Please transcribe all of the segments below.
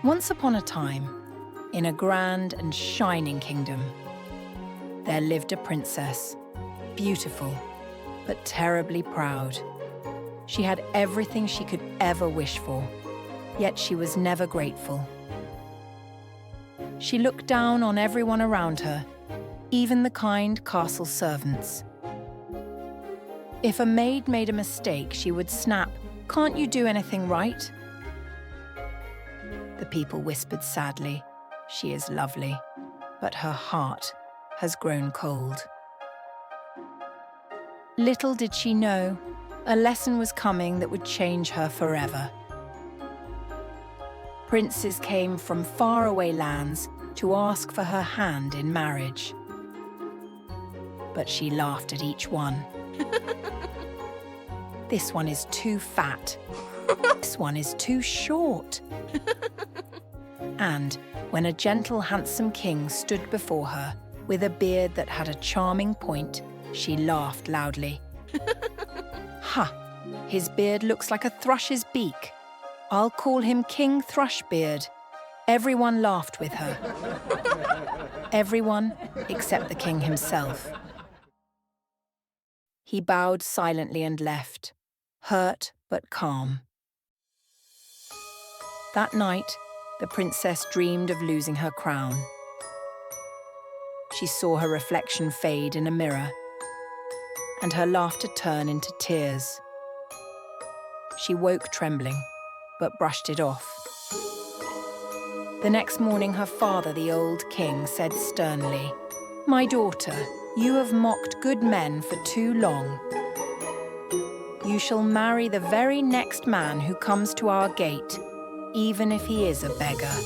Once upon a time, in a grand and shining kingdom, there lived a princess, beautiful, but terribly proud. She had everything she could ever wish for, yet she was never grateful. She looked down on everyone around her, even the kind castle servants. If a maid made a mistake, she would snap, "Can't you do anything right?" The people whispered sadly, "She is lovely, but her heart has grown cold." Little did she know, a lesson was coming that would change her forever. Princes came from faraway lands to ask for her hand in marriage. But she laughed at each one. This one is too fat. This one is too short. And when a gentle, handsome king stood before her with a beard that had a charming point, she laughed loudly. Ha! His beard looks like a thrush's beak. I'll call him King Thrushbeard. Everyone laughed with her. Everyone except the king himself. He bowed silently and left, hurt but calm. That night, the princess dreamed of losing her crown. She saw her reflection fade in a mirror, and her laughter turn into tears. She woke trembling, but brushed it off. The next morning, her father, the old king, said sternly, "My daughter, you have mocked good men for too long. You shall marry the very next man who comes to our gate, even if he is a beggar."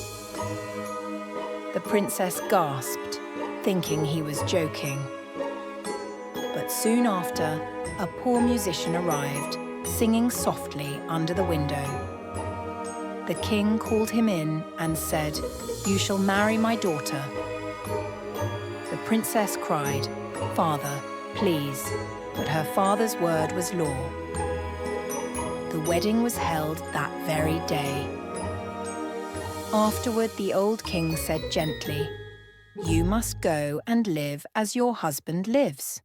The princess gasped, thinking he was joking. But soon after, a poor musician arrived, singing softly under the window. The king called him in and said, "You shall marry my daughter." The princess cried, "Father, please," but her father's word was law. The wedding was held that very day. Afterward, the old king said gently, "You must go and live as your husband lives."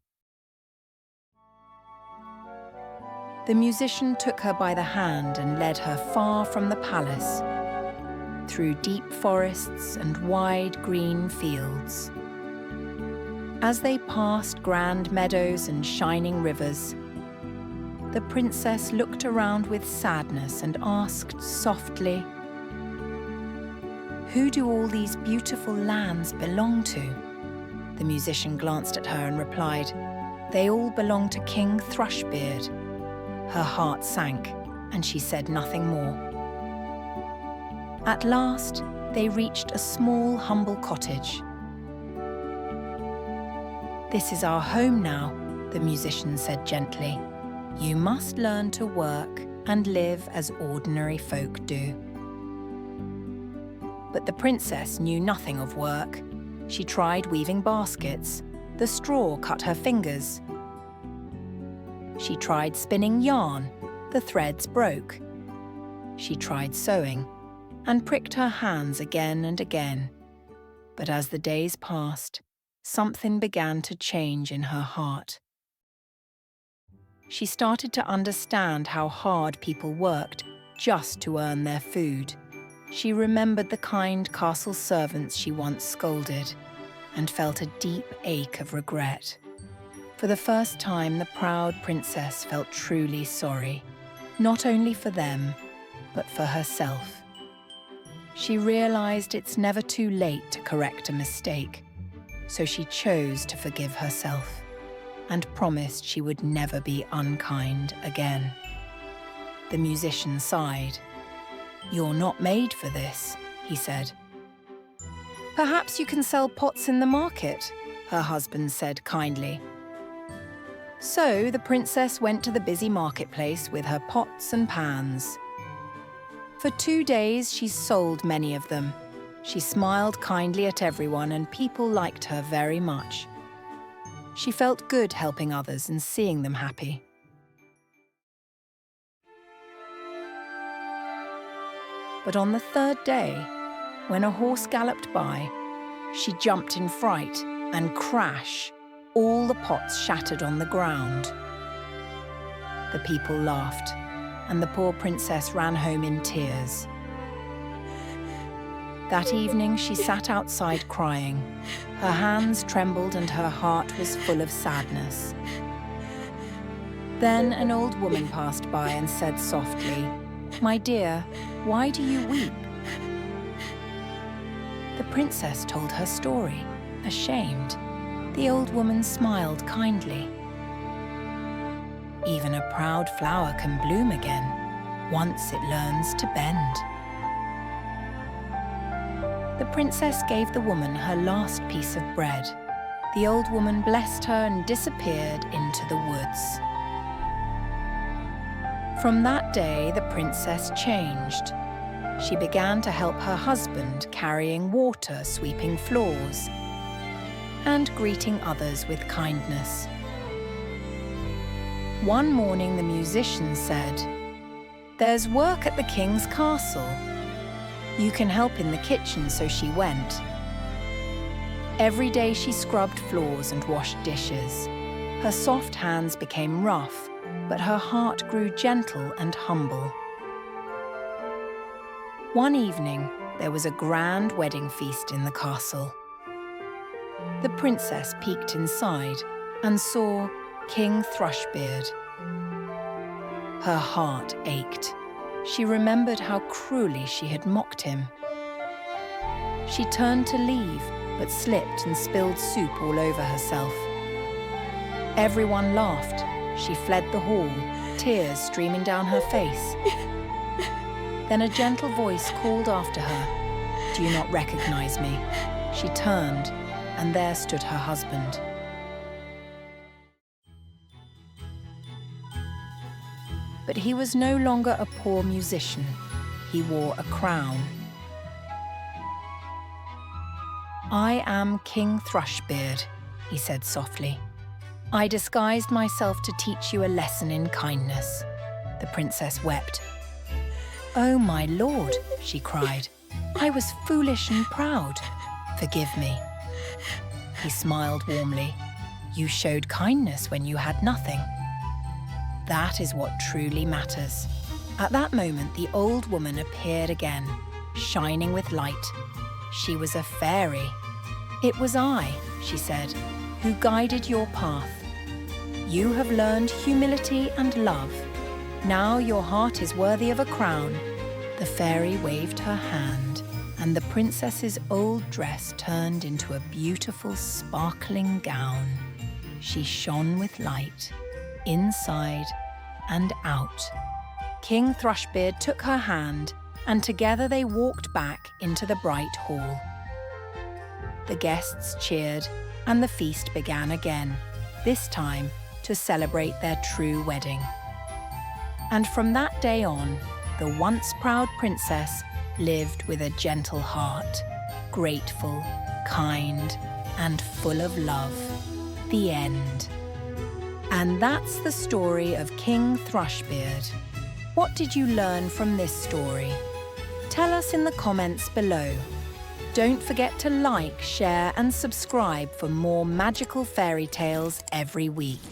The musician took her by the hand and led her far from the palace, through deep forests and wide green fields. As they passed grand meadows and shining rivers, the princess looked around with sadness and asked softly, "Who do all these beautiful lands belong to?" The musician glanced at her and replied, "They all belong to King Thrushbeard." Her heart sank, and she said nothing more. At last, they reached a small, humble cottage. "This is our home now," the musician said gently. "You must learn to work and live as ordinary folk do." But the princess knew nothing of work. She tried weaving baskets. The straw cut her fingers. She tried spinning yarn. The threads broke. She tried sewing and pricked her hands again and again. But as the days passed, something began to change in her heart. She started to understand how hard people worked just to earn their food. She remembered the kind castle servants she once scolded and felt a deep ache of regret. For the first time, the proud princess felt truly sorry, not only for them, but for herself. She realized it's never too late to correct a mistake, so she chose to forgive herself and promised she would never be unkind again. The musician sighed. "You're not made for this," he said. "Perhaps you can sell pots in the market," her husband said kindly. So the princess went to the busy marketplace with her pots and pans. For 2 days, she sold many of them. She smiled kindly at everyone, and people liked her very much. She felt good helping others and seeing them happy. But on the third day, When a horse galloped by, she jumped in fright and crash, all the pots shattered on the ground. The people laughed, and the poor princess ran home in tears. That evening, she sat outside crying. Her hands trembled and her heart was full of sadness. Then an old woman passed by and said softly, "My dear, why do you weep?" The princess told her story, ashamed. The old woman smiled kindly. Even a proud flower can bloom again, once it learns to bend. The princess gave the woman her last piece of bread. The old woman blessed her and disappeared into the woods. From that day, the princess changed. She began to help her husband carrying water, sweeping floors, and greeting others with kindness. One morning, the musician said, "There's work at the king's castle. You can help in the kitchen," so she went. Every day she scrubbed floors and washed dishes. Her soft hands became rough, but her heart grew gentle and humble. One evening, there was a grand wedding feast in the castle. The princess peeked inside and saw King Thrushbeard. Her heart ached. She remembered how cruelly she had mocked him. She turned to leave, but slipped and spilled soup all over herself. Everyone laughed. She fled the hall, tears streaming down her face. Then a gentle voice called after her, "Do you not recognize me?" She turned, and there stood her husband. But he was no longer a poor musician. He wore a crown. "I am King Thrushbeard," he said softly. "I disguised myself to teach you a lesson in kindness." The princess wept. "Oh, my lord," she cried, "I was foolish and proud. Forgive me." He smiled warmly. "You showed kindness when you had nothing. That is what truly matters." At that moment, the old woman appeared again, shining with light. She was a fairy. "It was I," she said, "who guided your path. You have learned humility and love. Now your heart is worthy of a crown." The fairy waved her hand, and the princess's old dress turned into a beautiful, sparkling gown. She shone with light, inside and out. King Thrushbeard took her hand, and together they walked back into the bright hall. The guests cheered, and the feast began again, this time to celebrate their true wedding. And from that day on, the once proud princess lived with a gentle heart, grateful, kind, and full of love. The end. And that's the story of King Thrushbeard. What did you learn from this story? Tell us in the comments below. Don't forget to like, share, and subscribe for more magical fairy tales every week.